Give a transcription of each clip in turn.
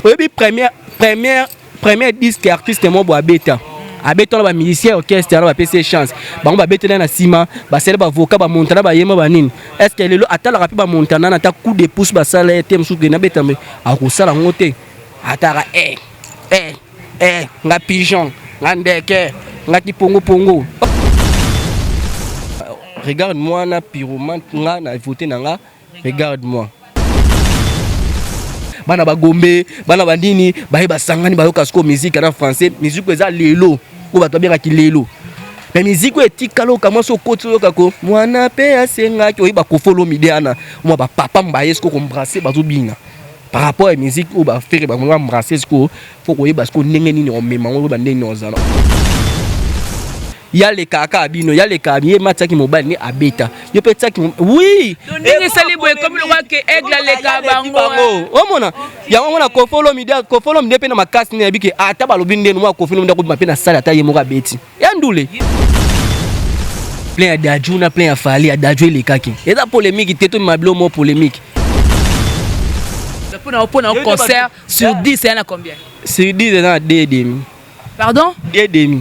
Oui, première disque artiste moi bo abeta. Abeta na ba musicien orchestre na ba PC chance. Bango ba betela na sima, ba sele ba vocal ba montana ba yema ba nini. Est-ce que lelo atala rapi ba montana na ta coup de pouce ba sala ete msuku na beta me akusala ngote. Atara nga pigeon, nga ndeke, nga kipongo. Regarde-moi na pyromane nga na voté na nga. Regarde-moi. Bana ba gombe, bana ba ndini, ba yeba sangani ba yoka sko musique na français, musique eza lelo, ko ba tobera ki lelo. Mais musique etikalo kama so koti yoka ko, mwana pe asenga ki oyeba ko follow midiana, moi ba papa mbaye sko ko embrasser bazo binga. Par rapport à la musique ou ba faire ba embrasser sko, faut ko yeba sko ndenge nini on mema ngo ba ndenge ozana. Ya les kaka abino, ya les kabiye mataki mobile ni abeta. Yo petaki oui. Ndenge sali boye comme le roi que aigle les kabango. O mona, ya mona ko follow media pe na makasi ni abike ata balobi ndenu mwa ko follow media ko mape na sala ata ye moka beti. Ya ndule. Plein ya daju na plein ya fali ya daju les kaki. Eza polémique teto mablo mo polémique. Pour un concert sur 10 c'est à combien? Sur 10 c'est à 2,5. Pardon? 2,5.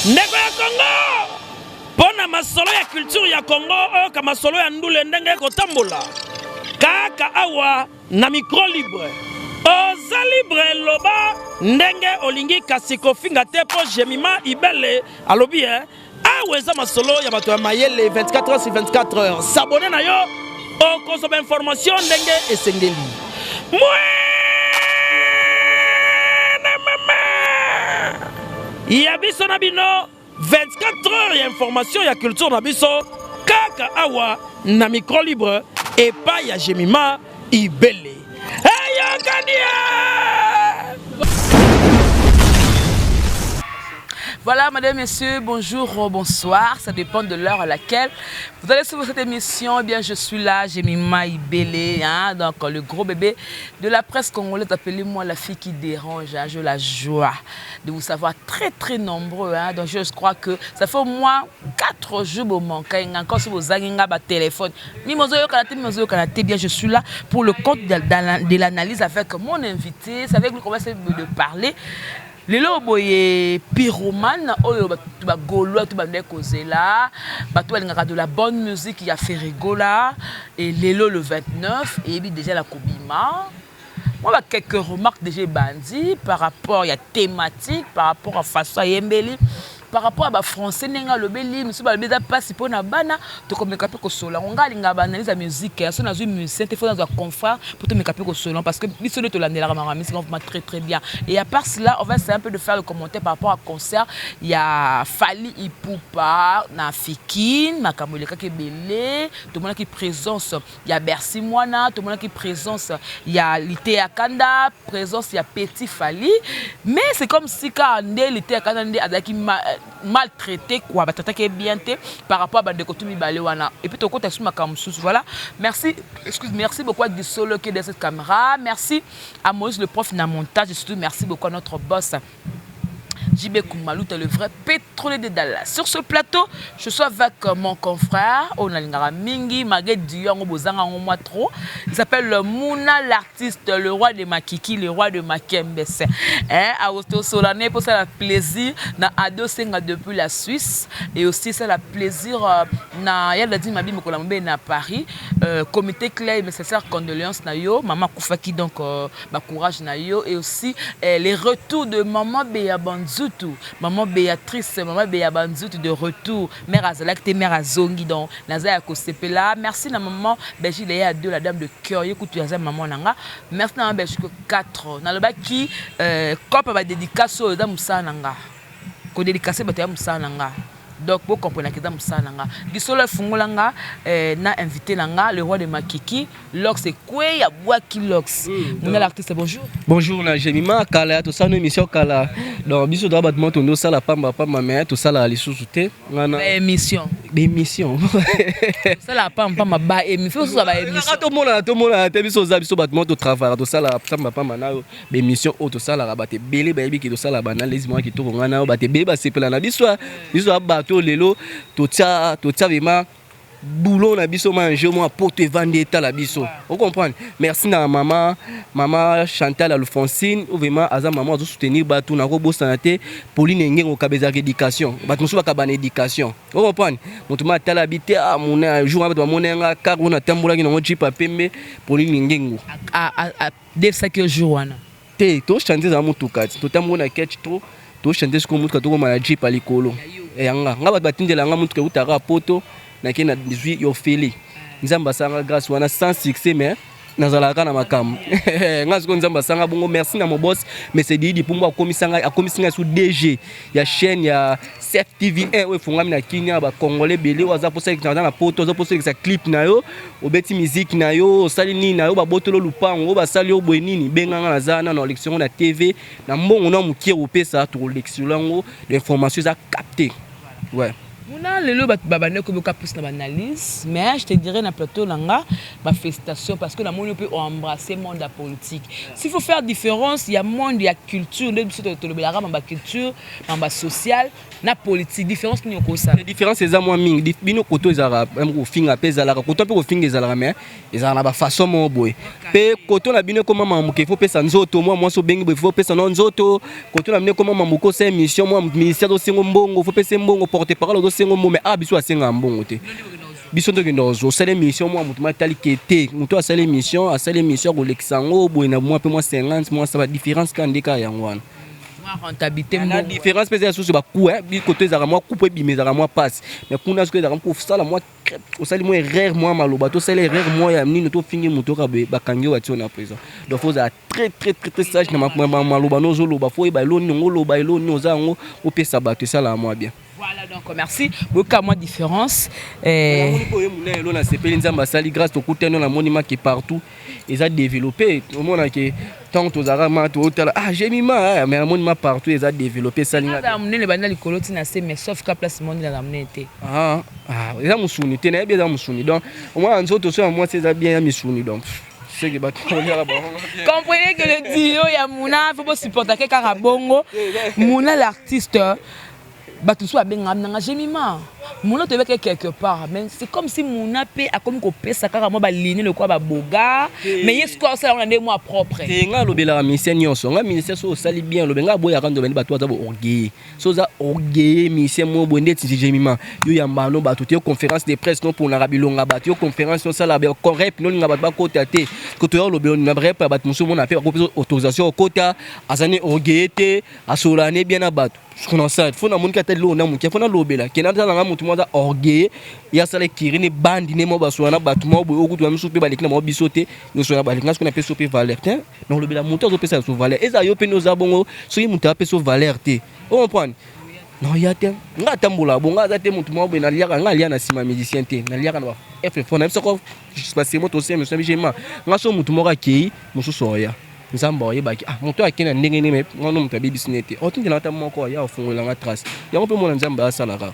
Ndeko ya Congo pona masolo ya culture ya Congo oyo ka masolo ya ndule ndenge kotambola kaka awa na micro libre oza libre loba ndenge olingi kasi kofinga te po Jemima Ibele alobi awa eza masolo ya bato ya mayele 24 heures sur 24 heures s'abonner na yo okozoma information ndenge esengeli Yabiso na bino 24 heures ya information ya culture na biso kaka awa na micro libre et pas ya Jemima Ibele. Hey Kania! Voilà, mesdames, messieurs, bonjour, bonsoir. Ça dépend de l'heure à laquelle vous allez suivre cette émission. Eh bien, je suis là, Jemima Ibele, hein, donc le gros bébé de la presse congolaise. Appelez-moi la fille qui dérange. Hein, j'ai la joie de vous savoir très nombreux. Hein, donc, je crois que ça fait au moins 4 jours au manque. Encore sur vos agendas, téléphone. Bien, je suis là pour le compte de l'analyse avec mon invité. C'est avec lui qu'on va essayer de parler. Lelo boye pyromane oyo ba golo to ba ndeko zela ba to balingaka de la bonne musique ya fait rigola et lelo le 29 et puis déjà la kobima. Moi ba quelques remarques déjà bandi par rapport à thématique par rapport à façon yembeli par rapport à ba français nenga lobeli monsieur ba beza passe pour na bana to komeka pe ko sola on ngalinga ba analyse la musique so na zo musicien te faut dans un confort pour te meka pe ko sola parce que biso de to landela ma musique on va très bien et à part cela on va essayer un peu de faire le commentaire par rapport à concert il y a Fally Ipupa na Fikine makambo le kake belé tout le monde qui présence il y a Bercy Mwana tout le monde qui présence il y a Lité Akanda présence il y a Petit Fally mais c'est comme si quand Lité Akanda adaki maltraité quoi batata bien par rapport à bandeko tumi balewana et puis to kota suma kamsus voilà merci beaucoup à Gisolo qui est dans cette caméra merci à Moïse le prof na montage et surtout merci beaucoup à notre boss JB Koumalou, le vrai pétrolier de Dallas. Sur ce plateau, je suis avec mon confrère, Onalingara Mingi, Maguette Dion, Bozanga, moi trop. Il s'appelle Mouna, l'artiste, le roi de Makiki, le roi de Makembese. À Auto Solané, pour ça, la plaisir, na Ado Senga depuis la Suisse. Et aussi, ça, la plaisir, na Yadadi Mabi Mokolambe, na Paris. Comité clair, nécessaire, condoléances, na yo. Maman Koufaki, donc, courage, na yo. Et aussi, les retours de Maman Béa Banzou. Maman Béatrice, maman Béa Banzout de retour. Mère Azalak, mère Azongi, donc Nazaya Kosepela. Merci na maman Belgique Léa 2, la dame de cœur. Écoute, tu as maman Nanga. Merci na maman Belgique 4. Dans le bas qui, comme va dédicace aux dames Sananga. Ko dédicace à Sananga. Donc, vous comprenez que dans Sananga. Gisolo Fungolanga, na invité Nanga, le roi de Makiki. Lox, c'est quoi? Il y a Boaki Lox. Mon l'artiste, bonjour. Bonjour, na Jemima Kala, tout ça, nous émission Kala. Donc, biso doit battre tout ça, la pamba, ma mère, tout ça, la sous-souté. Émission. Émission. Ça, la pamba, ma ba émission. Ça, va émission. Tout le monde a été mis aux habits, battement au travail, tout ça, la pamba, ma mère, émission, tout ça, la rabatte, belé, baby, qui tout ça, la banane, les mois qui tournent, on a battu, bébé, c'est plein la biso, biso, bateau, lelo, tout ça, vraiment. boulot na biso manger moi porte vendre état la biso. Vous comprenez? Merci na maman Chantal Alphonsine, vraiment aza maman zo soutenir batu na robo santé Pauline Ngengo kabeza éducation. Batu musu ba kabana éducation. Vous comprenez? Mutu ma tala habité a mon jour ba monenga car on a tambola ki na jipa pembe Pauline Ngengo. À dès chaque jour wana. Te to chanter za mutu kati. To tambola catch to chanter ko mutu ka to ma jipa likolo. Yanga ngaba batindela nga mutu ke utara poto na kena 18 yo feli nzamba sanga grâce wana sans succès mais nazalaka na makam ngaziko nzamba sanga bongo merci na mon boss mais c'est dit pour moi akomisinga sous DG ya chaîne ya CFTV1 we fungami na Kenya ba congolais belé waza posa na poto za posa sa clip na yo obeti musique na yo sali nini na yo ba botolo lupango ba sali yo bwenini benganga na zana na élection na TV na mbongo na mukie opesa to élection lango l'information za capté ouais. Mouna lelo babane ko boka plus na analyse mais je te dirais na plateau langa ma félicitations parce que la monde peut embrasser monde de la politique. S'il faut faire différence, il y a monde il y a culture, le biso to lobelaka ma culture, ma social, na politique différence ni ko ça. La différence c'est ça moi mingi bino koto ezara ko finga pesa la koto pe ko finga ezala mais ezala na ba façon mo boy. Pe koto na bino koma mamuke faut pesa nzoto moi so bengi faut pesa non nzoto koto na bino koma mamuko c'est mission moi ministère do singo mbongo faut pesa mbongo porte parole do singo mo mais biso asenga mbongo te. Biso to kendo zo sala mission moi mutu matali kete mutu asala mission ko lexango boy na moi pe moi 50 moi ça va différence quand ndeka yango wana. Rentabilité la différence peut être sur ba coût bi côté za moi couper bi mais za moi passe mais kuna ce que za ko sala moi au sali moi erreur moi maloba to sala erreur moi ya nini to fingi mutu ka ba kangi wati na présent donc faut za très sage na maloba no zo loba faut ba lo ningo loba lo no za ngo o pesa ba to sala moi bien. Voilà donc merci beaucoup à moi différence on a CP nzamba sali grâce au côté non la monument qui est partout ils a développé au monde que tant aux arabes tout ah j'ai mis ma mais un monument partout ils a développé ça linga amener les bandes likoloti na c'est mais sauf qu'à place monde la amener était ils a musuni te na bien musuni donc au moins nzoto so moi c'est bien musuni donc c'est que comprenez que le dio ya Mouna faut pas supporter que Karabongo Mouna l'artiste tout soit bien amené j'ai mis ma Mouna te veut quelque part mais c'est comme si Mouna paie a comme copier ça car moi ba ligne le quoi ba boga mais est-ce que ça on a des mois propres et nga lobela ministère nyonso nga ministère so sali bien lobenga boya kando bani bato za orgueil so za orgueil ministère mo bonde ti j'ai mis ma yo ya mbano ba tout conférence de presse non pour na rabilonga ba yo conférence so sala ba correct non nga ba kota te ko to yo lobelo na bref ba muso mo na fait autorisation au kota azane orgueil te asolane bien na bato qu'on ça faut na mon ka telo na mon ki faut na lobela ke na nga mutu mo za orgueil ya sala kirine bandi ne mo ba so na bato mo bo okutu ba muso pe ba lekina mo bisote no so na ba lekina ce qu'on appelle so pe valeur te non lobela mutu zo pe ça so valeur eza yo pe no za bongo so yi mutu pe so valeur te on comprend non ya te nga tambola bonga za te mutu mo bo na liaka nga lia na sima musicien te na liaka na F fo na so je passe mo to se me so bijema nga so mutu mo ka kei muso so ya nzamba oyebaki moto akena ndenge nini ngono mutu abibisnete otingi na ta moko ya ofungola nga trace yango pe mona nzamba asalaka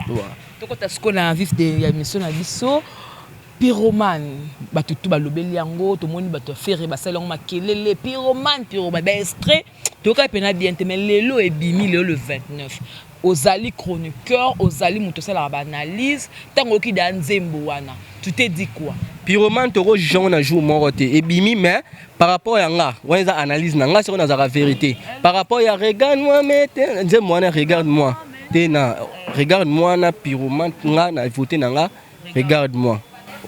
voilà tokota siko na vif de ya mission na biso pyromane batutu balobeli yango tomoni bato fere basala ngo makelele pyromane ba extrait toka pena bien te mais lelo ebimi le 29 ozali chroniqueur ozali muto sala ba analyse tango ki da nzembo wana tu te dis quoi pyromane toko jean na jour moko te ebimi mais par rapport à nga on a analyse na nga sur na la vérité par rapport à regarde-moi mais nzembo wana regarde-moi te na regarde-moi na pyromane nga na voter na nga regarde-moi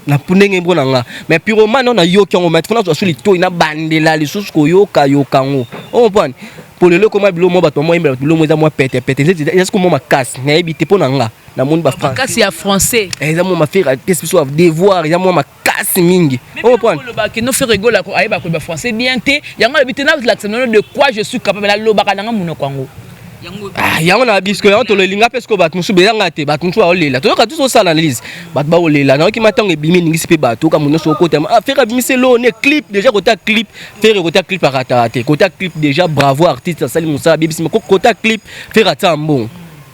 na punenge mbona nga mais pyromane on a yoki on mettre fona sur les to ina bandela les sous ko yoka yokango on comprend pour le comment bilo mo bato mo imba bilo mo za mo pete est-ce que mo ma casse na ebité pona nga na monde ba français casse ya français eza mo ma faire qu'est-ce que soit devoir ya mo ma casse mingi on comprend que no faire rigoler ko ayeba ko ba français bien te yango ebité na l'accent de quoi je suis capable la lobaka nanga muno kwango yango na bisko yango to lelinga pesko bato musu bezanga te bato musu olela to ka tout ça analyse bato ba olela na ki matango ebimi ningi sipe bato ka muno so côté faire bimise lo ne clip déjà côté clip faire côté clip paratate côté clip déjà bravo artiste sali musa bibisi mais côté clip faire atambon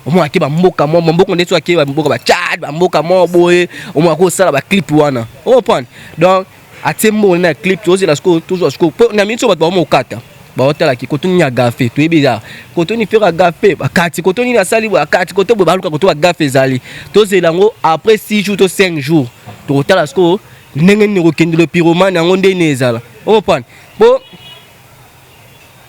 au moins ke ba mboka mo mboka ndeto ke ba mboka ba Tchad ba mboka mo boye au moins ko sala ba clip wana on comprend donc atembo na clip toujours la toujours na minso bato ba mo kata baotala ki kotoni ya gafe to ebiza kotoni fera gafe bakati kotoni na sali bakati koto baluka koto ba gafe zali to zelango après 6 jours to 5 jours to otala sko ndenge ni kokende le pyromane yango ndene ezala o comprendre bo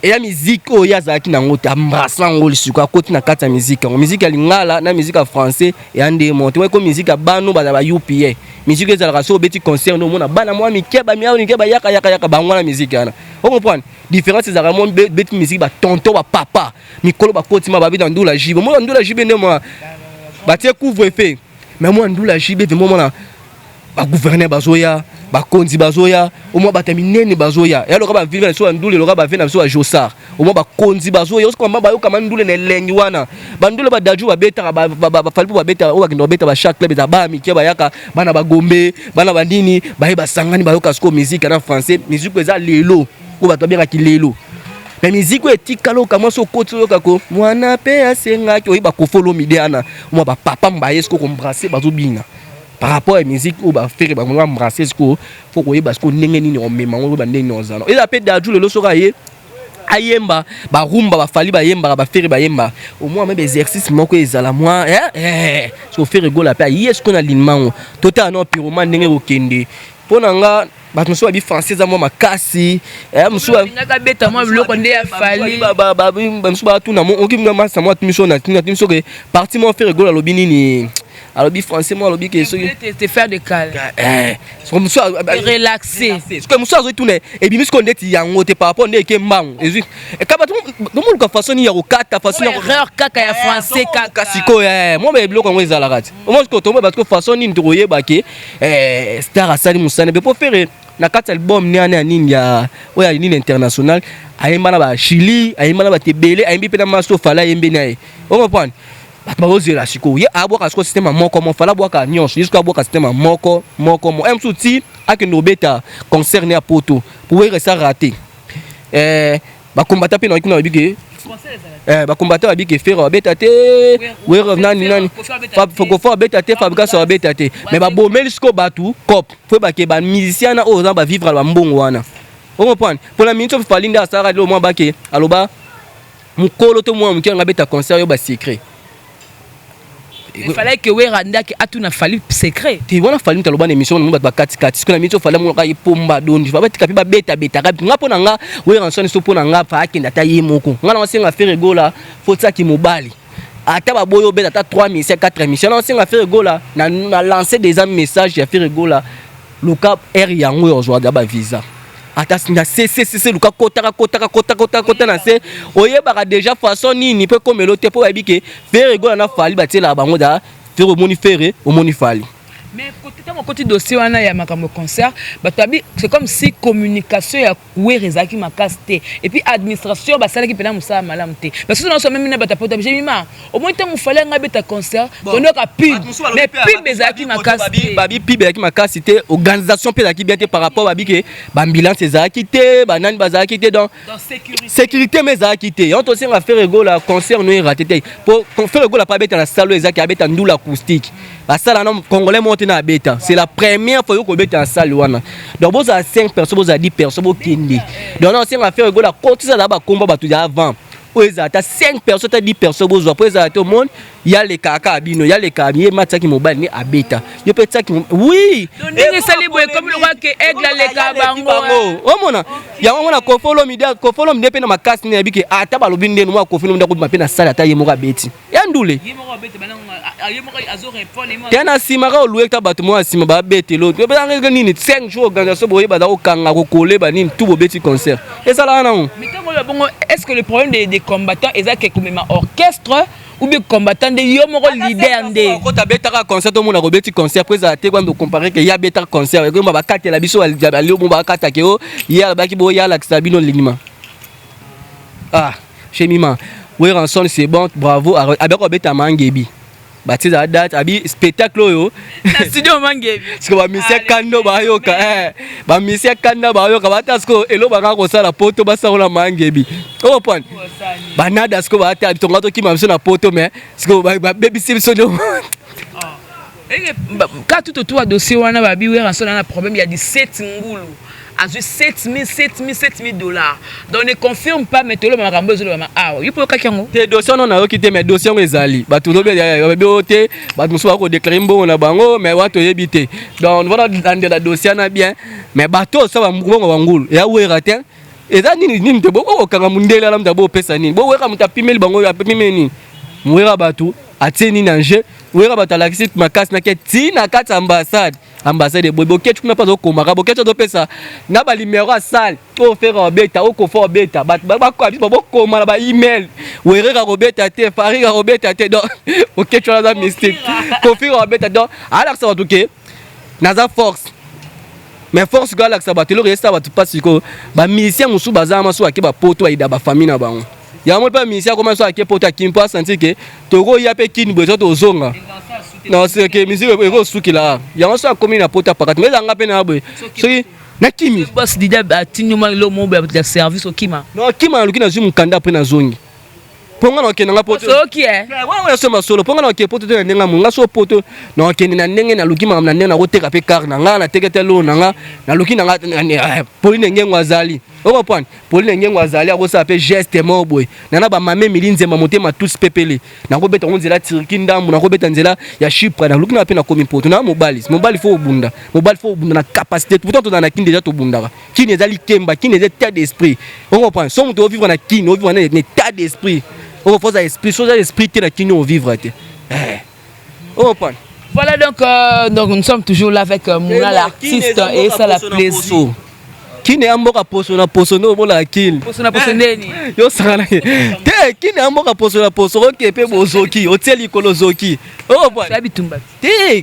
eya musique oyo yazalaki nango te ambrasa yango lisuku akoti na kati ya musique yango musique ya lingala na musique ya français eya nde monte weko musique ya bano baza ba UPA musique ezalaka so obeti concert no mona bana mwa mikeba miao nikeba yaka bango na musique yana o comprendre différence ezalaka mo beti musique ba tonton ba papa mikolo bakoti ma babi dans ndula jibe mo ndula jibe nde mo batie couvre-feu mais mo ndula jibe vraiment mona ba gouverner bazoya bakonzi bazoya au moins bataminene bazoya ya loka ba vivre so ndule loka ba vena so a Josar au moins bakonzi bazoya osko mamba yo kama ndule ne lengi wana bandule ba daju ba beta ba fali ba beta o bakindo beta ba chaque club za ba mikia ba yaka bana ba gombe bana bandini ba ba sangani ba yo kasko musique na français musique eza lelo ko ba to bien ki lelo mais musique etikalo kama so koti yo kako mwana pe asenga ki ba ko follow midiana au moins ba papa mbaye sko ko embrasser bazobina par rapport à la musique où bah faire bah on va embrasser ce qu'il faut qu'on y parce qu'on n'est ni on met on va n'est nos alors il a fait d'ajou le sera y ayemba bah rumba bah fali bah yemba bah faire bah yemba au moins même exercice moi que ils à la moi so faire rigolo la paix est-ce qu'on a l'alignement total non pyromane n'est au kende pour nanga bah nous sommes bien français à moi ma cassi nous sommes nga beta moi le konde ya fali bah nous sommes tout na mon on qui me masse moi tu me sonnes tu me sonnes parti moi faire rigolo lobi nini alors bi français moi lobi que te faire de calme comme ça relaxer c'est comme ça retourner et bi miskonde ti yango te par rapport ndeke mbangu et kaba tout le monde façon ya okata façon erreur kaka ya français kaka siko moi ba biloko ngo ezala kati moi ko tombe parce que façon ni ndoye bake star asali musane be pour faire na kati album ni ana nini ya oya nini international ayemba na ba Chili ayemba na ba tebele ayembi pe na maso fala yembe nae on comprend batozela siko ye aboka siko système moko mo fala boka nyonso jusqu'à boka système moko msuti akendo beta concert ne poto pour rester raté ba combattant pe na kuna bike ba combattant ba bike faire beta te we nani faut faire beta te fabrication beta te mais ba bomel siko batu cop faut ba ke ba musicien na o ba vivre la mbongo wana on comprend pour la minute fali nda sara le mo ba ke aloba mukolo to mo mkenga beta concert yo ba secret. Il fallait que we randa que atuna fali secret. Tu vois na fali taloba émission na ba kati ce que la mission fallait mo ka ipomba dondi. Va beti kapi ba beta ngapo na nga we ranson so pona nga fa akenda ta yemoko. Nga na senga faire gola faut ça ki mobali. Ata ba boyo beta ta 3 missions 4 missions. Na senga faire gola na lancer des messages ya faire gola. Loka R yango yo zo ba visa. Ata singa c'est luka kota na se oyeba déjà façon nini peut comme l'autre pour habiter faire gola na fali batela bango da faire au moni faire au moni fali. Mais côté dossier wana ya makambo concert batabi c'est comme si communication ya kuereza ki makaste et puis administration ba sala ki pena musa malamte parce que nous sommes même na batapota j'ai mima au moins tant fallait nga beta concert on a pub mais pub ezaki makaste babi pub ezaki makaste organisation pe ezaki bien par rapport babi ke ba ambulance ezaki te ba nani bazaki te dans sécurité mais ezaki te on to senga faire rigola concert no raté te pour faire rigola pas beta na salle ezaki abeta ndula acoustique ba sala non congolais na beta c'est la première fois que beta en salle wana donc vous avez 5 personnes vous avez 10 personnes vous kindi donc on s'est fait rigoler côté ça là-bas combat batu avant vous avez 5 personnes 10 personnes vous avez posé tout le monde il y a les kaka abino il y a les kamier matcha qui mobile ni abeta yo peut ça qui oui donc ni sali boy comme le roi que aigle les kabango oh mona ya mona ko follow media pe na makasi ni abike ata balobi ndenu mwa ko follow media ko mape na sala ata ye moka beti ya ndule ye moka beti bana ye moka azo répondre tena simaka olueka bato mwa sima ba beti lo pe ba nini 5 jours organisation boye ba da okanga ko coller ba nini tout bo beti concert et ça là non mais quand bon est-ce que le problème des combattants est que comme orchestre ou bien combattant de yo moko leader ndé ko ta betaka concert mo na ko beti concert présenter quand on comparer que ya beta concert ko ba katela biso ali mo ba katake o ya ba ki bo ya la sabino linima chez Mima we ranson c'est bon bravo avec ko beta mangebi bati za date abi spectacle yo na studio mangebi siko ba mise kando ba yoka ba mise kanda ba yoka bata siko elo ba ka ko sala poto ba sa la mangebi o point banada siko ba ata tonga to kima biso na poto mais siko ba baby simso no quand tout autour dossier wana ba bi we ranson na problème il y a 17 ngulu a 7 000 dollars. Donc ne confirme pas mais tu le makambo zo le mama. Ah, il peut kakango. Te dossier non na yo kité mais dossier ngo ezali. Ba tout be ya be ote, ba muso ba ko déclarer mbo na bango mais wa to yebité. Donc voilà dans la dossier na bien mais bato ça ba mbongo bangulu. Ya wera te. Eza nini te bo kanga mundela la mtabo pesa nini. Bo wera mutapimeli bango ya pimeli nini. Mwera bato ateni na nje. Wera bato la kisite makasi na ke tina kati ambassade bobo ketu kuna pas okomaka boketu do pesa na ba numéro à salle to faire obeta o ko for obeta ba ko abi bobo koma ba email wera robeta te fari robeta te donc oketu la mystique ko faire obeta donc ala ça va tout que naza force mais force gala ça va te le resta va tout pas ko ba musicien musu bazama so ake ba poto ida ba famille na bango ya mo pas musicien comment so ake poto kimpa sentir que toko ya pe kin besoin to zonga. Non, c'est que musique est souki là. Il y a un seul commune à Pota Parat. Mais on a peine à boire. C'est Nakimi. Boss Didier a tenu le mot de service au Kima. Non, Kima, le qui n'a kanda après na zone. Ponga no kenanga poto. So qui est? Ouais, c'est ma solo. Ponga no ke poto de nenga munga so poto. Non, kenina nenge na luki mamna nenge na roteka pe car na nga na tekete lo na nga na luki na nga Pauline ngengo azali. On va prendre Pauline ngengo azali a ça appelle geste mort boy. Nana ba mame milinze mamotema tous pepele. Na ko beta onzela tiriki ndambu na ko beta nzela ya Chypre na luki na pe na komi poto na mobile faut obunda. Mobile faut obunda na capacité. Pourtant to na kin déjà to bunda. Kin ezali kemba, kin ezali état d'esprit. On comprend. Son to vivre na kin, on vivre na état d'esprit. On faut esprit, chose esprit qui qui nous vivre. On comprend. Voilà donc nous sommes toujours là avec Mouna l'artiste et ça la plaisir. Qui n'est pas poso na poso no bola kill. Poso na poso neni. Yo sala. Te qui n'est pas poso na poso ke pe bozoki, hôtel kolozoki. Oh boy. Ça bitumba. Te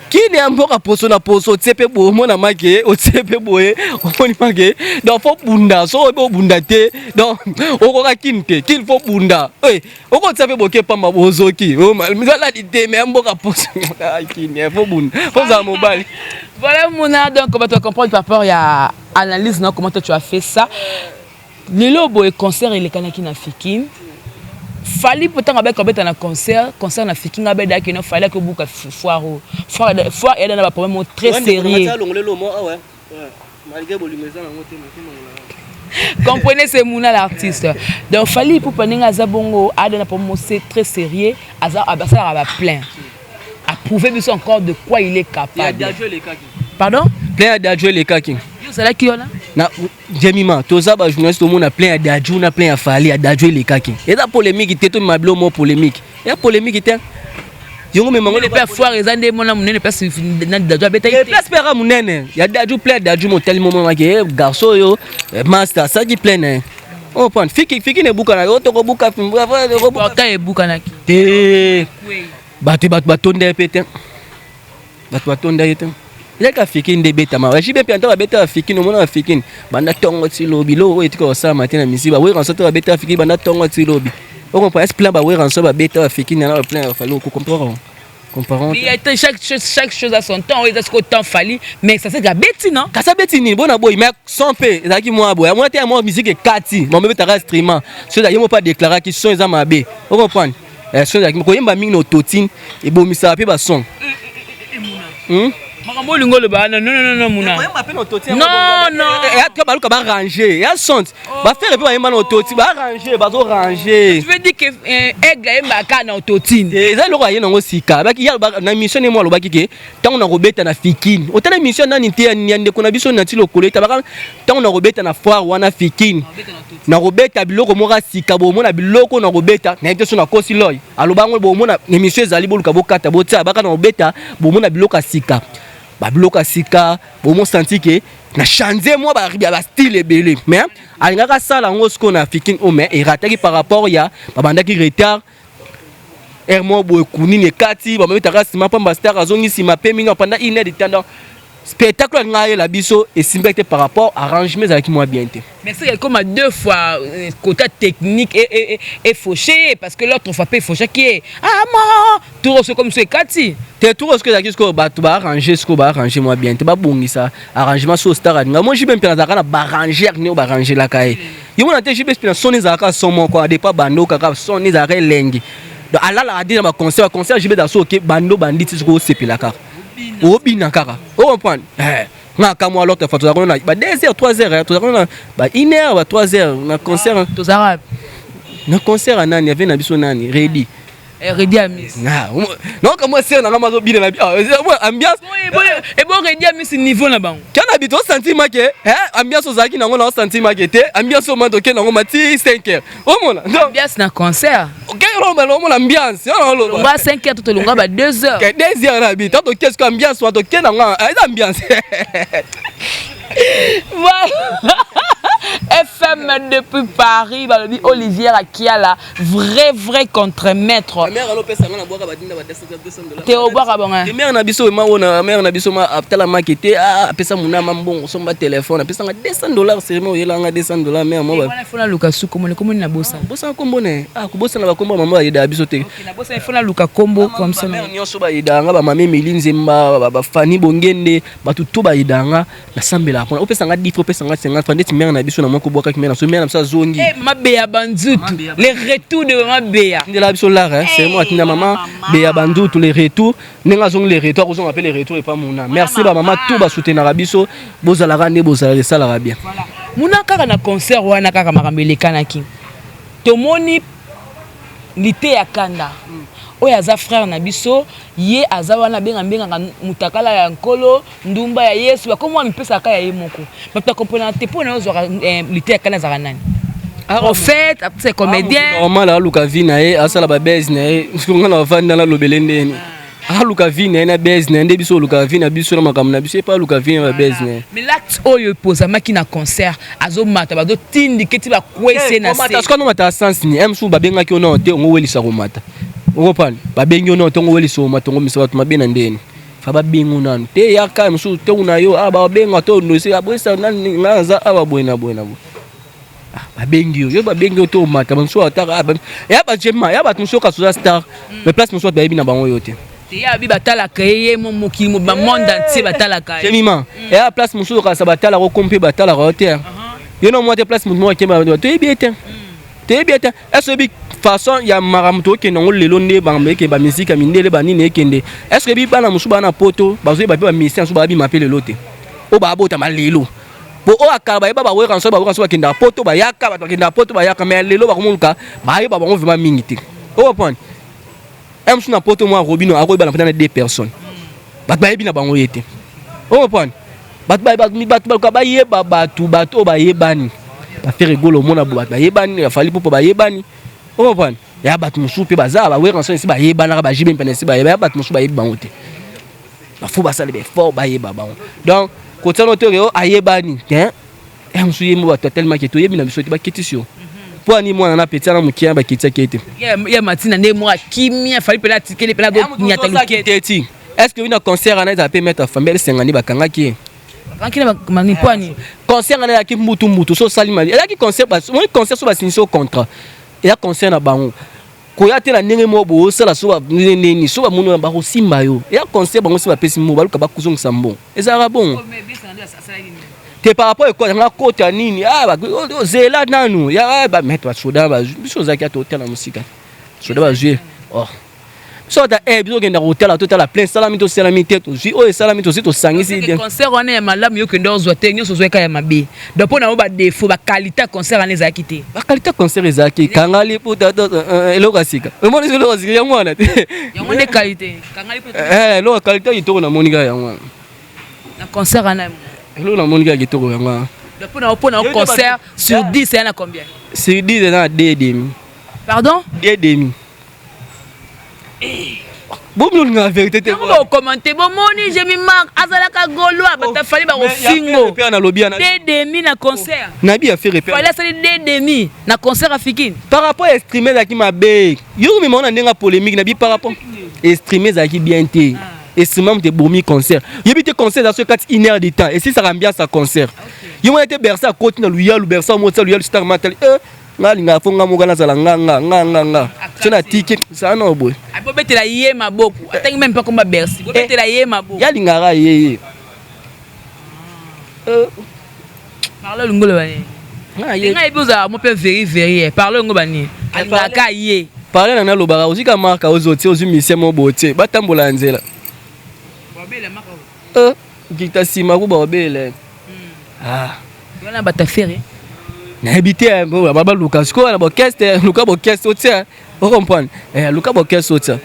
qui n'est pas poso na poso tsepe bo mona make, o tsepe boye, o ni make. Donc faut bunda, so bo bunda te. Donc o ko ka kinte, qu'il faut bunda. Eh, o ko tsepe bo ke pamba bozoki. O mal, mi la dite mais mboka poso na kine, faut bunda. Faut za mobile. Voilà Mouna, donc on va te comprendre par rapport à analyse, non, comment toi tu as fait ça. Le lobo et concert et les kanaki na fikin. Fallait pourtant avec un concert na fikin avec da qu'il fallait que beaucoup foire et dans un problème très sérieux. Comprenez c'est Mouna l'artiste. Donc fallait pour prendre un zabongo à dans un problème très sérieux, à ça va plein. À prouver encore de quoi il est capable. Pardon? Plein d'adjouer les kaki. C'est là qui est là? Na Jemima, toza ba journaliste au monde a plein d'adjou, na plein à fali d'adjouer les kaki. Et la polémique était tout mablo mo polémique. Et la polémique était Yongo me mango le père foire les andé mon amour ne pas d'adjou beta. Et place père amunene. Il y a d'adjou plein d'adjou mon tel moment que garçon yo master ça qui plein. On prend fiki ne bukana yo to ko buka fimba ta e bukana ki. Te batonda pété. Batonda yete. Il y a qu'à fikin des bêta ma j'ai bien pianta bêta fikin au monde fikin banda tongo ti lobi lo etiko ça matin na misi ba we ranso to bêta fikin banda tongo ti lobi on comprend est plan ba we ranso ba bêta fikin na plein fallo comprendre comparant il y a chaque chose à son temps est-ce que temps fallu mais ça c'est la bêtise non ka ça bêtise ni bona boy mais sans paix ezaki moi boy moi te moi musique et kati mon bébé ta streaming ceux là ils pas déclarer qui sont za mabe on comprend ceux là ko yemba mingi no totine et bomisa pe ba son Makambo lingo le ba non Mouna. Non. Et à baluka ba ranger, ya sont. Ba faire pe ba no toti, ba ranger, ba zo ranger. Tu veux dire que aigle emba ka na totine. Et ça le roi yena ngosika. Ba ki ya na mission ne mo lo ba kike. Tant na robeta na fikin. O tele mission na nité nyande ko na biso na ti lokolo eta ba tant na robeta na foire wana fikin. Na robeta biloko mo ra sika bo mo na biloko na robeta. Na ite so na kosi loy. Aloba ngo bo mo na mission ezali boluka bo kata bo tia ba ka na robeta bo mo na biloko sika. Babiloka sika bomo senti que na changer moi ba style belé mais alingaka sala ngo ce qu'on a fikin o mais et rataki par rapport ya babanda ki retard ermo boy kunini kati ba metaka sima pamba star azongi sima pe minga pendant une heure de temps spectacle ngaye la biso et simbecté par rapport arrangement avec moi bien té mais c'est comme à deux fois côté technique et fauché parce que l'autre fois pas fauché qui est moi tout ce comme c'est kati te tout ce que ça qu'est-ce que ba arranger ce que ba arranger moi bien té ba bongi ça arrangement so star nga moi j'ai même pensa na ba arranger ni ba arranger la kai yo na te j'ai bien sonner za ka son mon quoi des pas bando kaka sonner za ka lengi donc ala la dit na concert j'ai bien dans so que bando bandit ce que c'est pila ka obina kaka on comprend nga ka moi l'autre fois tu as ba 2h 3h tu as ba 1h ba 3h na concert tous arabes na concert nani avait na biso nani ready Ready Amis. Non, comment c'est dans la bien ambiance. Et bon, Ready Amis niveau là-bas. Quand habite au sentiment que ambiance aux aki nango na sentiment que te ambiance au mando que nango mati 5h. Oh mon. Ambiance na concert. OK, on ambiance. On va 5h tout le long ba 2h. 2h na habite. Donc qu'est-ce que ambiance soit OK nango ambiance. Voilà. FM depuis Paris, bah, Olivier Akiala, vrai contre-maître. Mère allo pesa ngana boka badinda ba $200. Théo boka bonga. Mère na biso ma mère na biso ma aptala marketé pesa muna mambongo somba téléphone pesa nga $200 seulement yela nga $200 mère mo ba. Wana fona luka suko mo komoni na bosa. Bosa kombo ne ku bosa na ba kombo mama yeda biso te. Na bosa fona luka kombo comme ça. Mère nyonso ba yeda nga ba mame Milinzemba ba Fani Bongende ba tutu ba yeda nga na sambela pona opesa nga 10 opesa nga 50 francs mère na biso na mo ko boka ki mère na so mère na sa zongi. Eh ma beya banzut. Les retours de ma beya. Ndela biso là c'est moi qui na maman beya bandu tous les retours nenga zong les retours on appelle les retours et pas mona. Merci ba maman tout ba soutenir biso bozala rande bozala sala bien. Voilà. Muna kaka na concert wana kaka makamelekanaki. Tomoni lité ya kanda. Oya za frère na biso ye aza wana benga mutakala ya nkolo ndumba ya Yesu bakomo mpesa ka ya ye moko. Bato comprendre te pona ozo lité ya kanda za nani. Prophète, c'est comédien. Normal à Luka Vina et à Sala Babez ne on a vendu dans la lobelende. Ah Luka Vina na Bez ne nde biso Luka Vina biso na makamna biso pas Luka Vina Babez ne. Mais l'acte oyo posa maki na concert azo mata ba do tindi keti ba kwese na se. Mata sko no mata sens ni emsu babenga ki ono te ngo welisa ko mata. Opan babengi ono te ngo welisa ko mata ngo misa batu mabena ndeni. Fa babengu nanu te yaka emsu te una yo aba babenga to no se abwesa nani ngaza aba boina babengi yo babengi to mata banso ataka ya ba jema ya ba tunso ka soza star mais place monso ba yebi na bango yo te ya bi batala kaye mo mokili mo ba monde entier batala kaye jemima ya place monso ka sa batala ko kompe batala ko te yo no mo te place mo ke ba to yebi te est-ce que façon ya maramto ke non lelo nde ba meke ba musique mindele ba nini ekende est-ce que bi bana musu bana poto bazo ba mission so ba bi m'appeler lote o ba bota malelo bo o akaba ba we kanso ba kinda poto ba yaka ba kinda poto ba yaka mais lelo ba komuluka ba ye ba bango vraiment mingi te o pon em suna poto moi robino ako ba na pena 2 personnes ba ba yebi na bango yete o pon ba ba ye ba batu ba ye bani ba faire rigolo mona ba ye bani ya fali popo ba ye bani o pon ya batu musu pe baza ba we kanso si ba ye bana ba jibe pena si ba ya batu musu ba ye bango te ba fo ba sale be fort ba ye ba bango donc côté notoire ayebani hein emsu yemo ba tellement que to yebi na biso te ba kétisio pour ani mwana na petit na mukia ba kétia kete ya matina ne moi kimia fali pela tikele pela do nyata lukete ti est-ce que une concert ana za peut mettre famille sengani ba kanga ki kankina mani kwani concert ana ki mutu so salima ya ki concert ba moi concert so ba signer au contrat ya concert na bango koya te na ndenge mo bo sala so ba nini so ba munu ba ko simba yo ya concert bango so ba pesi mo ba luka ba kuzong sambo ezara bon te par rapport ko nga kota nini ba zela nanu ya ba mettre soda ba biso za ki hotel na musika soda ba jouer oh so da biso ke na hotel la total la plein salami to ji o salami to to sangisi bien concert on est malamu yo ke ndo zo te nyo so zo ka ya mabe donc pona mo ba défaut ba qualité concert on les akité ba qualité concert ezaki kangali puta elokasika mo ni elokasika ya mwana te ya mwana qualité kangali puta lo qualité itoko na monika ya mwana na concert on a lo na monika itoko ya mwana donc pona concert sur 10 c'est na combien sur 10 na 2,5 pardon 2,5 bon la vérité te bon commenter bon moni je mi marque azalaka goloa bata fali ba ofingo pe na lobby na 2,5 na concert na bi a fait repère fallait sali 2,5 na concert africain par rapport à streamer za ki mabe yo mi mona ndenga polémique na bi par rapport streamer za ki bien te et c'est même de bomi concert yo bi te concert dans ce 1 heure de temps et si ça ambiance à concert yo mo été bercer à côté na luya lu bercer mo lu star matal ngalinga fonga mo kana sala nga tuna ticket ça no boy abobetela ye maboko atangi même pas comme Bercy bobetela ye maboko yalingara ye parle ngolo bani nga ibuza mo pe very parle ngolo bani alingaka ye parle na lobara uzika marka ozoti ozu mission mo botie batambola nzela wabela marka kita sima ko ba bele on a batafere na habité baba Lucas ko na orchestre Lucas orchestre otia o comprendre Lucas orchestre otia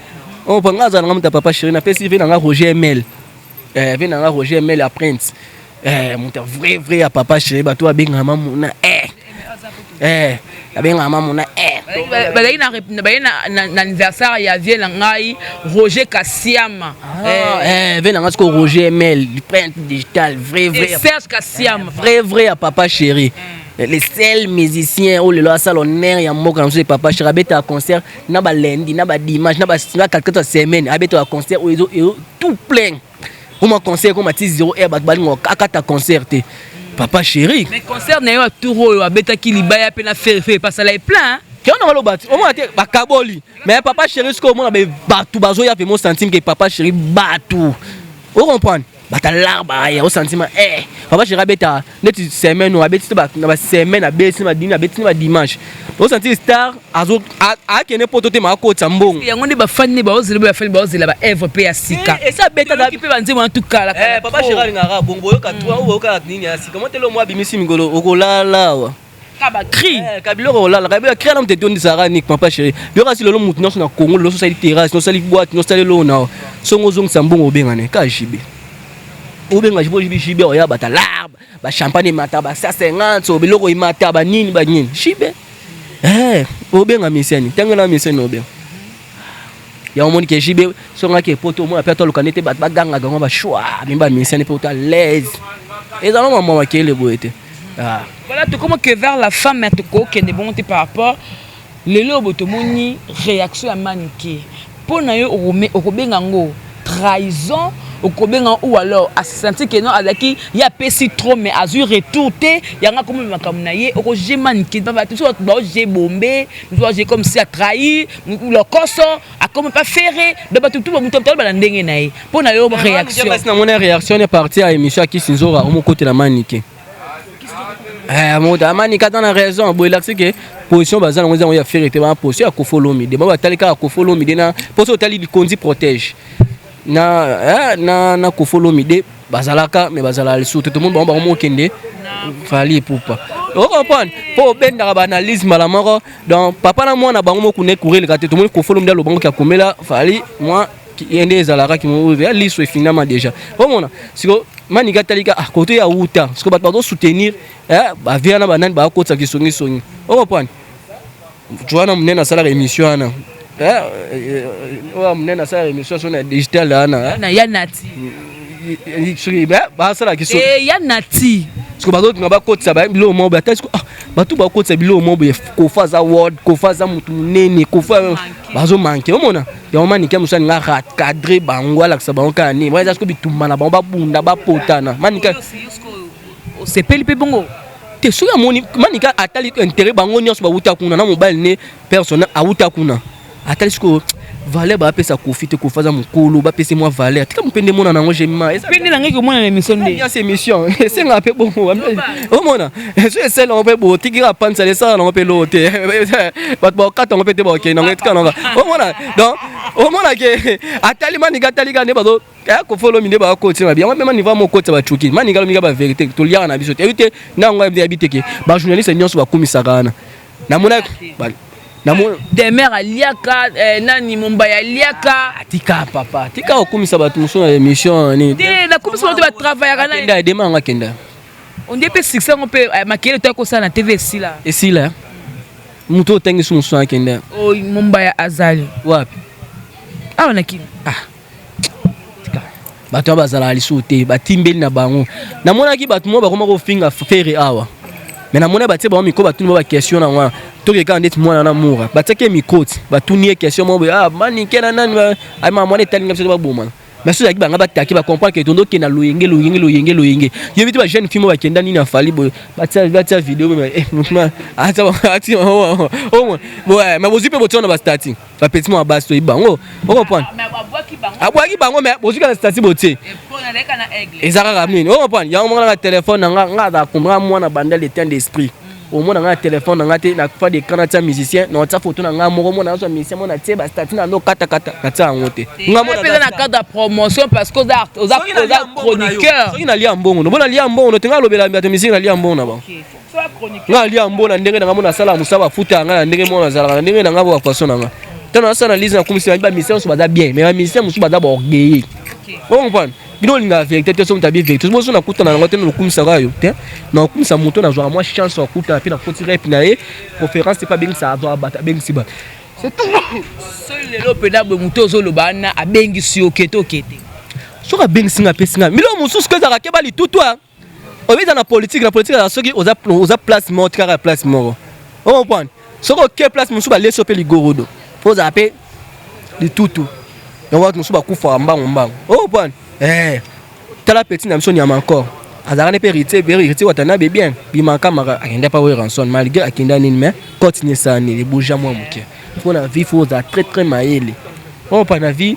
on prend ngaza na mta papa chéri na pesi vena nga Roger Mel vena nga Roger Mel à Prince monta vrai à papa chéri ba to abenga mamuna abenga mamuna balai na anniversaire ya vie na ngai Roger Kassiama vena nga ko Roger Mel du Prince digital vrai Serge Kassiama vrai à papa chéri les seuls musiciens au le salonnaire ya moka na papa chéri abeta à concert na ba lundi na ba dimanche na ba 4 semaines abeta à concert tout plein comme un concert comme ati 0 heure ba balingo akata concert papa chéri mais concert na yo touro abeta ki libaya pe na faire pas ça là est plein que on a le bâti on a été ba kaboli mais papa chéri ce qu'on a ba batu bazo ya fait mon centime que papa chéri batu on comprend bata larba ya au sentiment papa chéri abeta net semaine ou abeta ba semaine abeta ma dîner abeta ma dimanche au senti star azo a kene potote ma ko tambongo yango ne ba fan ne ba ozela ba Eve pe ya sika et ça beta da pe banze en tout cas là papa chéri ngara bongo yo ka toi ou ka nini ya sika motelo mo abimisi mingolo okolala wa kaba cri kabilo okolala kabilo cri na mteto ndisara nik papa chéri yo kasi lolo mutu na Congo lo so sali terrasse no sali boîte no sali lo na songo zong sambongo obengane ka jibe obenga jibe oya bata larbe ba champagne mata ba 150 biloko imata ba nini ba nini jibe obenga miseni tangana miseni obenga ya omoni ke jibe songa ke poto mo apeto lokanete ba ganga ganga ba choix mimba miseni poto à l'aise et dans le moment que le boete voilà tout comme que vers la fin mais tout que des bonté par rapport le lobo to moni réaction à maniqué pour na yo okobenga ngo trahison okobenga ou alors a senti que non azaki ya pesi trop mais azur retourté yanga comme makamna ye oko jeman ki ba tout ça ba j'ai bombé nous j'ai comme si a trahi le coso a comme pas ferré de ba tout ba muto ba ndenge na ye pour na yo réaction na mon réaction est partie à émission qui sinzora au côté la manique moda manika dans la raison bo relaxer que position bazana on ya faire était ba position à kofolomi de ba talika kofolomi de na position tali kondi protège na kofolomi de bazalaka mais bazala le tout le monde ba mo kende fali poupa on comprend pour benda ba analyse malamoko donc papa na moi na bango mo kune courir le tout le monde kofolomi da lo bango ka komela fali moi yende ezalaka ki mo vers liso finalement déjà bon siko maniga talika côté ya uta siko bato ba soutenir ba via na banani ba kotsa ki songi songi on comprend joana mnena sala émission ana mnena sala émission sur digital ana na yanati suri ba sala ki so yanati siko bato ngaba kotsa ba bilo mo ba tasiko bato ba kotsa bilo mo ko faza word ko faza mutu nene ko fa bazo manke omona ya mani ke musani nga cadre bango ala sa bango kani ba jasko bitumba na bango ba bunda ba potana manika o sepeli pe bongo te suka moni manika atali intérêt bango nyos ba uta kuna na mobile ne personnel a uta kuna atali sko valeur ba pesa kofite ko faza mukolo ba pesa moi valeur tika mpende mona nango jema pende na ngeki mona na émission de ya c'est émission c'est nga pe bon omona c'est celle on pe bo tikira pansa le ça on pe lote bat ba kata on pe te ba ok na ngetika nanga omona donc omona ke atali manika atali ka ne ba do ko follow mine ba ko tsema bien même niveau mo ko tsaba chuki manika lo miga ba vérité to liara na biso te éviter na ngo habité ke ba journaliste nyonso ba komisaka na mona des mères aliaka nani Mombaya aliaka tika papa tika okumisa batu muso na émission ni de na kumisa batu ba travailler kana kenda dema nga kenda on dit pe succès on peut makele to ko ça na TV sila et sila muto tengi muso na kenda o Mombaya azali wapi na kini tika batu bazala alisote batimbeli na bango na mona ki batu mo ba koma ko finga faire awa mais na mona batie ba miko batu ba question na wana to ke quand moi na moura bateke miko ba tunie question mo mani kena nani ay ma mona tali ngapso ba boma mais so yaki ba ngaba taki ba comprendre que tondo ke na loyenge yebiti ba jeune fille mo ba kenda ni na fali bo batia vidéo mais ata mais bozipe botona ba starting ba petit mo abas to ibango on comprend abwaki bango mais bozuka na starting botie ezaka kamini on comprend ya mo na téléphone nga da comprendre moi na bandel état d'esprit au moins na téléphone na ngate na fa des canata musicien na ta photo na ngamo ko mona so musicien mona tie ba statut na no kata na ta ngote ngamo na cadre de promotion parce que aux chroniqueur soki na lia mbongo no bona lia mbongo no tenga lobela mbata musique na lia mbongo na ba nga lia mbongo na ndenge na ngamo na sala musaba futa nga na ndenge mona zala na ndenge na ngabo wa façon na nga tana sana lise na komisi ba musicien so baza bien mais ba musicien musu baza ba orgueil on comprend bino linga vérité te so mtabi vérité so mo na kutana na ngote no komisa kayo te na komisa moto na joa moi chance wa kuta puis na foti rep na ye conférence c'est pas bien ça avoir bata bien siba c'est tout seul le pédable moto zo lo bana abengi si oketo okete so ka bien singa pe singa milo mususu ko za ka bali tout toi o biza na politique la soki oza place mort car place mort on comprend so ko ke place mususu ba leso pe ligorodo faut zapper de tout donc wat mususu ba kufa mbango on comprend tala petit na mission nyama encore azara ne pe héritier watana be bien bimaka mara akenda pa we ranson malgré akenda nini mais continuer ça ni les bouger moi moké faut la vie faut za très maïle on pas na vie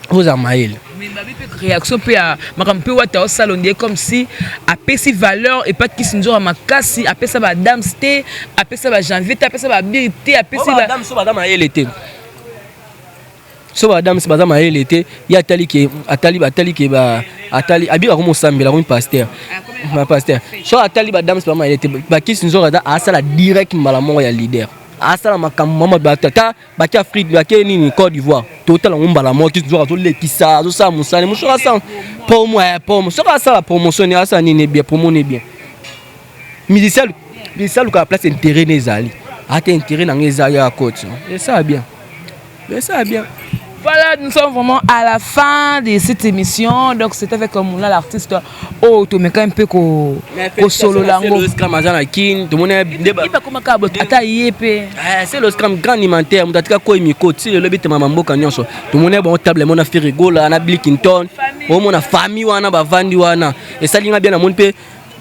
faut za maïle mais ma vie peut réaction peut à makampe wata au salon comme si a pesi valeur et pas qui sinjo makasi a pesa ba dame sté a pesa ba janvier a pesa ba birité a pesa ba dame so ba dame maïle était so madame c'est bazama elle était ya atali ke ba atali abira comme sambela comme pasteur so atali ba dame c'est bazama elle était ba kisi nzora asala direct malamongo ya leader asala makamama ba tata ba ki Afrique ba ki nini Côte d'Ivoire total on mbala mo kisi nzora to lekisa zo sa musane musora sa pour moi so ça la promotion ni asa nini bien promoner bien musicien ka place intérêt nezali ate intérêt na ngezali ya coach et ça bien. Voilà, nous sommes vraiment à la fin de cette émission. Donc, c'était avec Moula, l'artiste. Oh, tu me quand un peu qu'au solo lango. C'est le scrum Azana Kin. Tout le monde est débat. C'est le scrum grand alimentaire. Mutatika ko imiko. Si le lobby te mamambo kanyonso. Tout le monde est bon table. Mon a fait rigolo. On a Bill Clinton. On a famille wana ba vandi wana. Et ça linga bien na mon pe.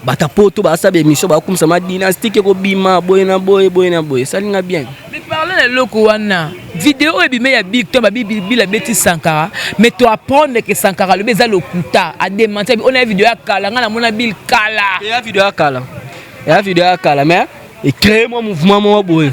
Bata poto ba sabe émission ba comme ça ma dynastique ko bima boyna boy. Ça linga bien. Parlez de l'Okouana. Vidéo et bimé ya big to babi la bêti Sankara. Mais tu apprendre que Sankara le beza lokuta a démentir. On a une vidéo à Kala, on a mon abil Kala. Il y a vidéo à Kala, mais et créer mon mouvement mon boy.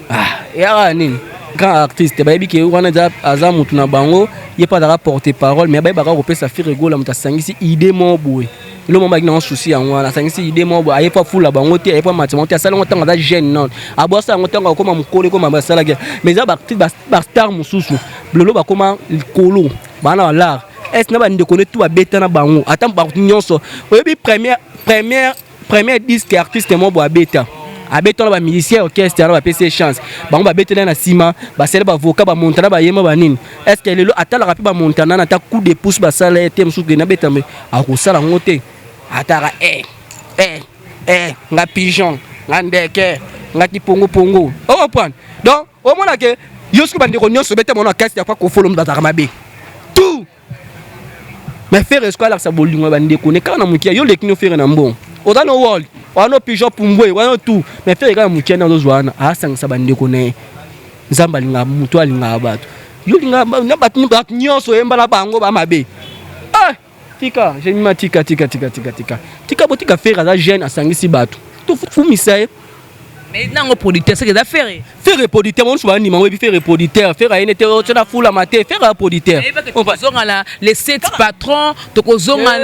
Ah, et à nini. Grand artiste, baby qui on a déjà Azam na bango, il pas de porter parole, mais baby repère ça fait rigolo mais ta sangisi idée mon boy. Le moment qui n'a souci en moi, la sangisi idée mon boy, il pas fou la bango, il pas mathématique, ça longtemps dans gêne non. À boire ça longtemps comme mon collègue comme ma salle. Mais ça ba star mususu. Blolo ba comment colo. Bana l'art. Est-ce na ba ndekone tout ba beta na bango. Attends ba nyonso. Oyebi première disque artiste mon boy beta. Abeta na ba musicien orchestre na ba PC chance. Bango ba beta na sima, ba sele ba vocal ba montana ba yema ba nini. Est-ce que lelo atala rapi ba montana na ta coup de pouce ba sala ete mususu na beta me. Akosala ngote. Atara nga pigeon nga ndeke nga kipongo pongo o comprendre donc au moins que yosko bande ko nyonso bete mon orchestre kwa ko follow mbataka mabe tout mais faire escola sa bolingo bande ko ne kana mukia yo lekino faire na mbon oza no world wana pigeon pumbwe wana tout mais faire kana mukia na zozwana asangisa bande ko ne nzamba linga mutu alinga bato yo linga na batu nyonso embala bango ba mabe tika j'ai mis tika botika faire la jeune à sangisi batu tout fou misaye mais nango producteur c'est que ça faire producteur mon souvent ni mango faire producteur faire une était tu la foule maté faire producteur on va zonga les 7 patrons to ko zonga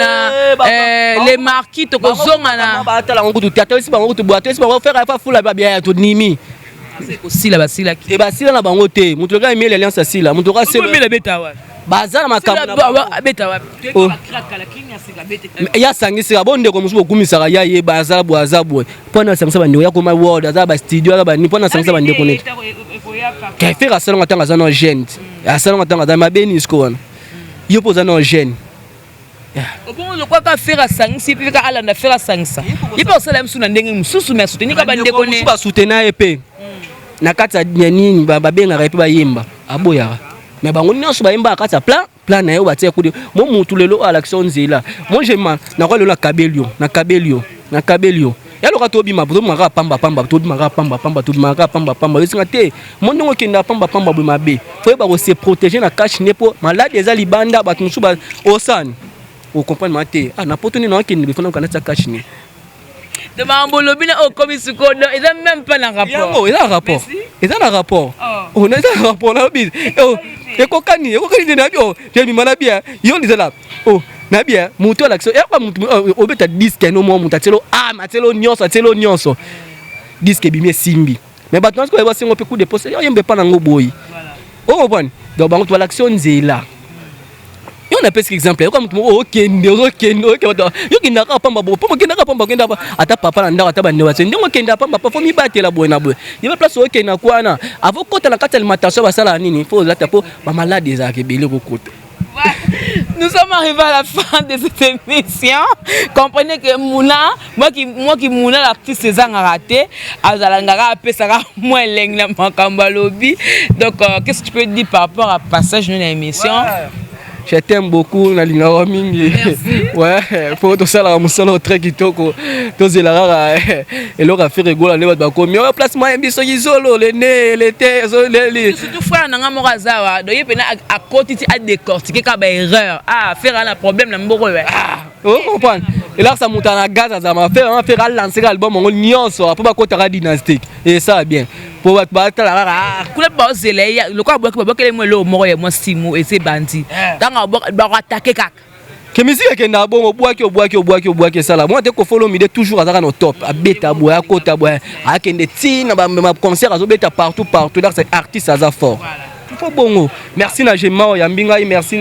les marquis to ko zonga na ba tala ngo tu tata si bango tu boite si bango faire fa foule ba bien to nimi c'est aussi la basila qui et basila na bango te mutu ga email alliance asila mutu ga c'est le beta wa bazala makambo na beta wa kraka la kinya sika beta ya sangisi bonde ko musubo kumisaka ya ye bazala boazabo pona sangisa bande ya ko ma world za ba studio ba ni pona sangisa bande ko ne ka faire ça ngata ngazana no jeune ya ça ngata ngazana mabeni sko wana yo poza no jeune bon le quoi ka faire sangisi puis ka ala na faire sangisa il pas ça la msuna ndenge msusu mais soutenir ka bande ko ne ba soutenir epé na kata nini ba benga ka ba yimba aboya mais bango nyonso ba yimba kata plan na yo ba tie kudi mo mutu lelo alaction nzela moi je na ko lelo na kabelio ya lo ka to bima bo maka pamba to maka pamba yesinga te mo ndongo kenda pamba bo mabe faut ba ko se protéger na cache nepo malade eza libanda ba tunsu ba osani o comprendre mate na poto ni na kende bifona kana ta cache ni De Mambolobina au Komisuko, ils n'ont même pas un rapport. Il a un rapport. Il a un rapport. On a un rapport. Oh, et Kokani, de Nabio, j'ai mis Manabia, yon is là. Oh, Nabia, Mouto l'action. Et quoi, au bêta disque, no more, Moutatelo, Matelo Nyonso. Disque bimé Simbi. Mais maintenant, ce qu'on va voir, c'est un peu coup de poste. Il n'y a pas d'ango boy. Oh, bon. Donc, l'action est là. Et on a presque exemple. Comme tu ok, yo n'a pas bon, pas pas ata papa na ata bande wa ndingo kenda pa papa fo mi batela boy na boy. Il va place ok na kwa na. Avant kota na kata alimentation ba sala nini, faut la tapo ba malade za ke bele ko kota. Nous sommes arrivés à la fin de cette émission. Comprenez que Mouna, moi qui Mouna l'artiste c'est un raté, azalangara apesara moins leng na makamba lobby. Donc qu'est-ce que tu peux dire par rapport à passage de l'émission? Je t'aime beaucoup, Nalinga Wamingi. Ouais, pour tout ça, la musalo très kitoko. Tout c'est la et l'on a fait rigoler les autres comme yo place moi biso isolo le nez les têtes les surtout frère nanga morazawa donc il à côté à décortiquer ka ba erreur faire un problème na mboko ouais oh comprendre et là ça monte na gaz ça m'a faire lancer l'album on nyonso après ba kota dynastique et ça bien pour battre la kule ba zele le quoi ba kele mo le moko ya mo simu et c'est bandi tanga ba attaquer kaka que musique que na bon boaki ça là moi dès qu'on follow me toujours à no top à beta boya kota boya a kende tina ba concert azo beta partout là c'est artiste à fort faut bongo merci na Gemma ya mbinga merci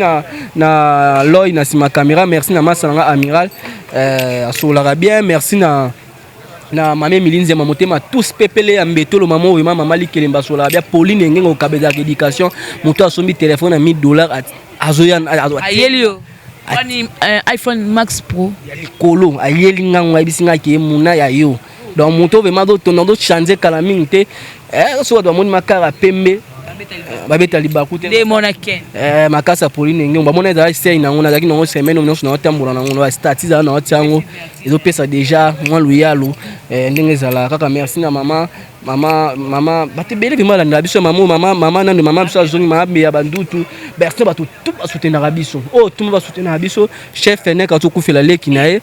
na Loy na sima caméra merci na Masalanga amiral asolara bien merci na mamé milinze mamotema tous pepele ya mbetolo maman oui maman likelemba solara bien Pauline ngengo kabeza éducation moto asombi téléphone à $1000 azoyan ayelio Wani iPhone Max Pro. Il colo, ayeli ngangwa ibisinga ki muna ya yo. Donc moto vraiment do tonondo changer kala mingte. So do moni makara pembe. Babeta libaku te. Les monaken. Makasa Pauline ngomba mona za sei na ngona zaki no semaine no na otambula na ngona stati za na otiango. Ezo pesa déjà moi luyalo ndenge zala kaka merci na mama batebele bima la biso mama nando mama biso azongi mama ya bandutu berso batu tout ba soutenir biso oh tout va soutenir biso chef Fenek a tout kufela leki nae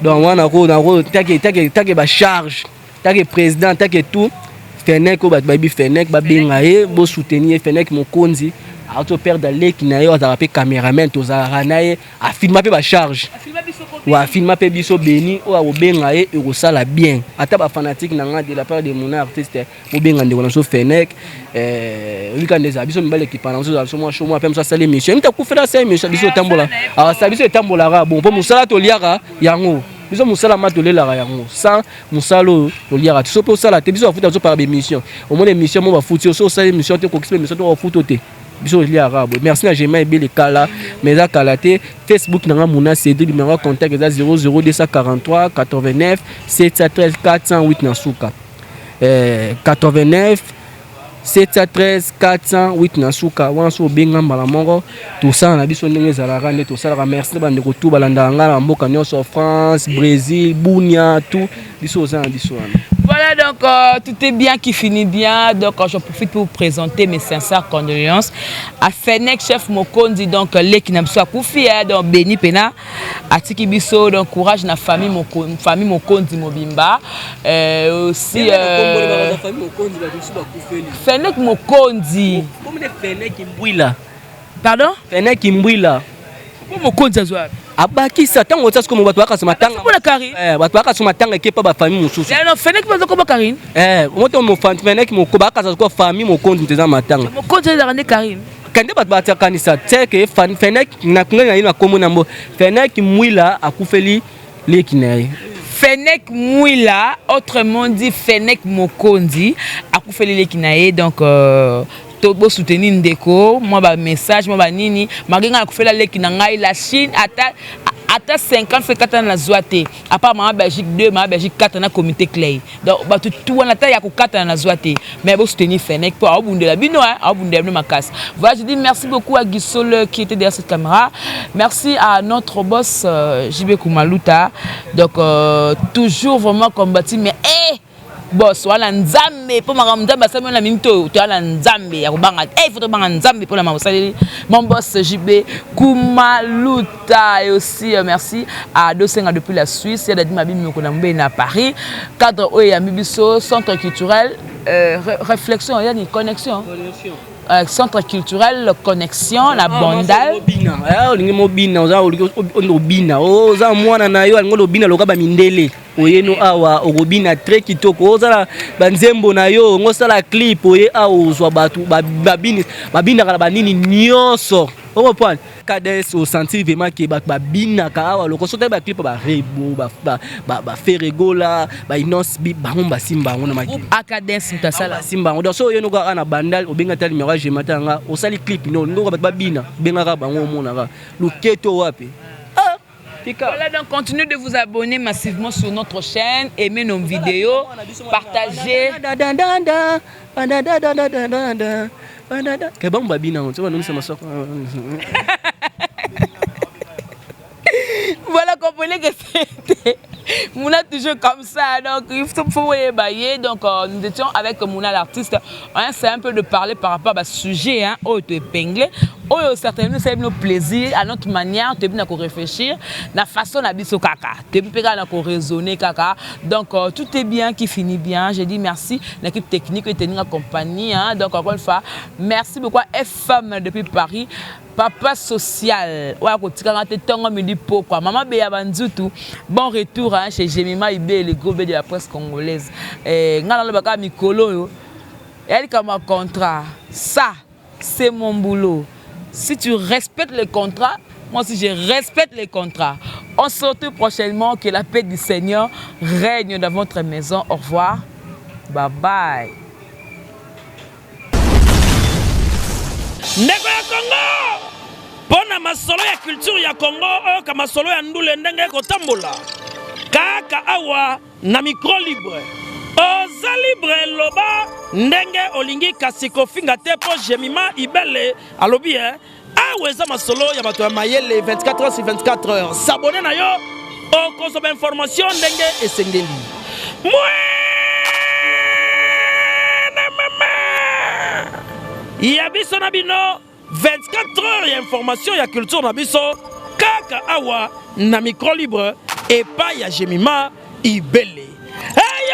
donc wana ko take ba charge take président take tout Fenek ko ba bibi Fenek ba benga e bo soutenir Fenek mokonzi a to perdre leki nae o za pe cameraman to za ranae a filmer pe ba charge wa filma pe biso beni o obenga e ekosala bien ata ba fanatique na nga de la part de mon artiste obenga ndeko na so Fenek weekend des biso mbale ki pendant so moi show moi pe mso sala mission nta ku fera sa mission biso tambola sa biso tambola ra bon po musala to liaka yango biso musala ma to lela yango sans musalo to liaka so po sala te biso afuta so par mission au moins émission mo ba futi so sala mission te ko expliquer mission to futo te biso li arabe merci na Gemma ebele kala mais za kalate Facebook na Mouna Cédric numéro contact est 00243 89 713 408 na suka 89 713 408 na suka wana so benga mbala moko tout ça na biso ndenge zalaka nde tout ça merci bande ko tout balanda ngala mboka nyonso France Brésil Bunia tout biso za biso wana. Voilà, donc tout est bien qui finit bien. Donc j'en profite pour vous présenter mes sincères condoléances à Fenek, chef Mokondi, donc les qui n'aiment pas Koufi, donc Béni Pena, à Tiki Bisso, donc courage na famille Mokondi Mobimba. Aussi Fenek Mokondi. Comment Fenek Mbouila? Pardon? Fenek Mbouila. Comment Mokondi Azouab? Abaki satan ngo tsako mo batwaka suma tanga pour la Karine batwaka suma tanga ke pa ba famille mususu non Fenek bazo ko ba Karine moto mo fan Fenek mo ko baka ko famille mo konti teza matanga mo konti za rande Karine kande batwaka kanisa teke fan Fenek na kunga ina komuna mbo Fenek Mwila akufeli lekinaye Fenek Mwila autrement dit Fenek Mokondi akufeli lekinaye donc Tobo soutenir ndeko moi ba message moi ba nini magenga akufela leki na ngai la Chine ata 50 na zoate à part ma Belgique 2 ma Belgique 4 na comité clé donc ba tout wana ta ya ko 4 na zoate mais bo soutenir Fenek pour abundela bino abundela ma casse voilà je dis merci beaucoup à Guissol qui était derrière cette caméra merci à notre boss JB Koumaluta donc toujours vraiment combattu mais boss wala nzambe po maka nzambe asami na minto to wala nzambe ya kubanga faut to banga nzambe pour la mausali mon boss JB Kumaluta et aussi merci à Dosenga depuis la Suisse il y a dit ma bimi ko na mbé na Paris cadre oya mibiso centre culturel réflexion il y a une connexion centre culturel connexion la Bandal olingi mobina oza obina oza mwana na yo alingo lobina loka ba mindele oyeno awa okobina très kitoko ozala banzembo na yo ngosala clip oye awa ozwa batu babina kala banini nyonso comprendre Kades au sentir vraiment que babina ka awa loko sote ba clip ba rebo ba feregola ba inos bi ba ngomba simba ngona maki Akades mtasala simba ngodo so oyeno ka ana Bandal obenga tali mera je matanga osali clip no ndo ba babina benga ka bango mona ka luketo wapi. Voilà, donc continuez de vous abonner massivement sur notre chaîne, aimez nos vidéos, partagez. Voilà, comprenez que c'était Mouna toujours comme ça, donc il faut bailler. Donc nous étions avec Mouna l'artiste. C'est un peu de parler par rapport à ce sujet, hein, où tu épinglé, où certainement c'est nos plaisirs, à notre manière, tu es bien à réfléchir, la façon d'habiter caca, tu es bien à raisonner caca. Donc tout est bien qui finit bien. J'ai dit merci l'équipe technique qui nous accompagne. Hein, donc encore une fois, merci beaucoup FM depuis Paris. Papa social, ouais, maman Béa Banzutu, bon retour hein, chez Jemima Ibé, le gros B de la presse congolaise. Ngala baka mikolo, elle comme un contrat, ça c'est mon boulot. Si tu respectes le contrat, moi aussi je respecte les contrats. On se retrouve prochainement, que la paix du Seigneur règne dans votre maison. Au revoir, bye bye. Ndeko ya Congo pona masolo ya culture ya Congo oyo ka masolo ya ndule ndenge kotambola kaka awa na micro libre oza libre loba ndenge olingi kasi kofinga te po Jemima Ibele alobi awa eza masolo ya bato ya mayele 24 heures sur 24 heures s'abonner na yo okozoba information ndenge esengeli ya biso na bino 24 heures ya information ya culture na biso kaka awa na micro libre epa ya Jemima Ibele. Hey,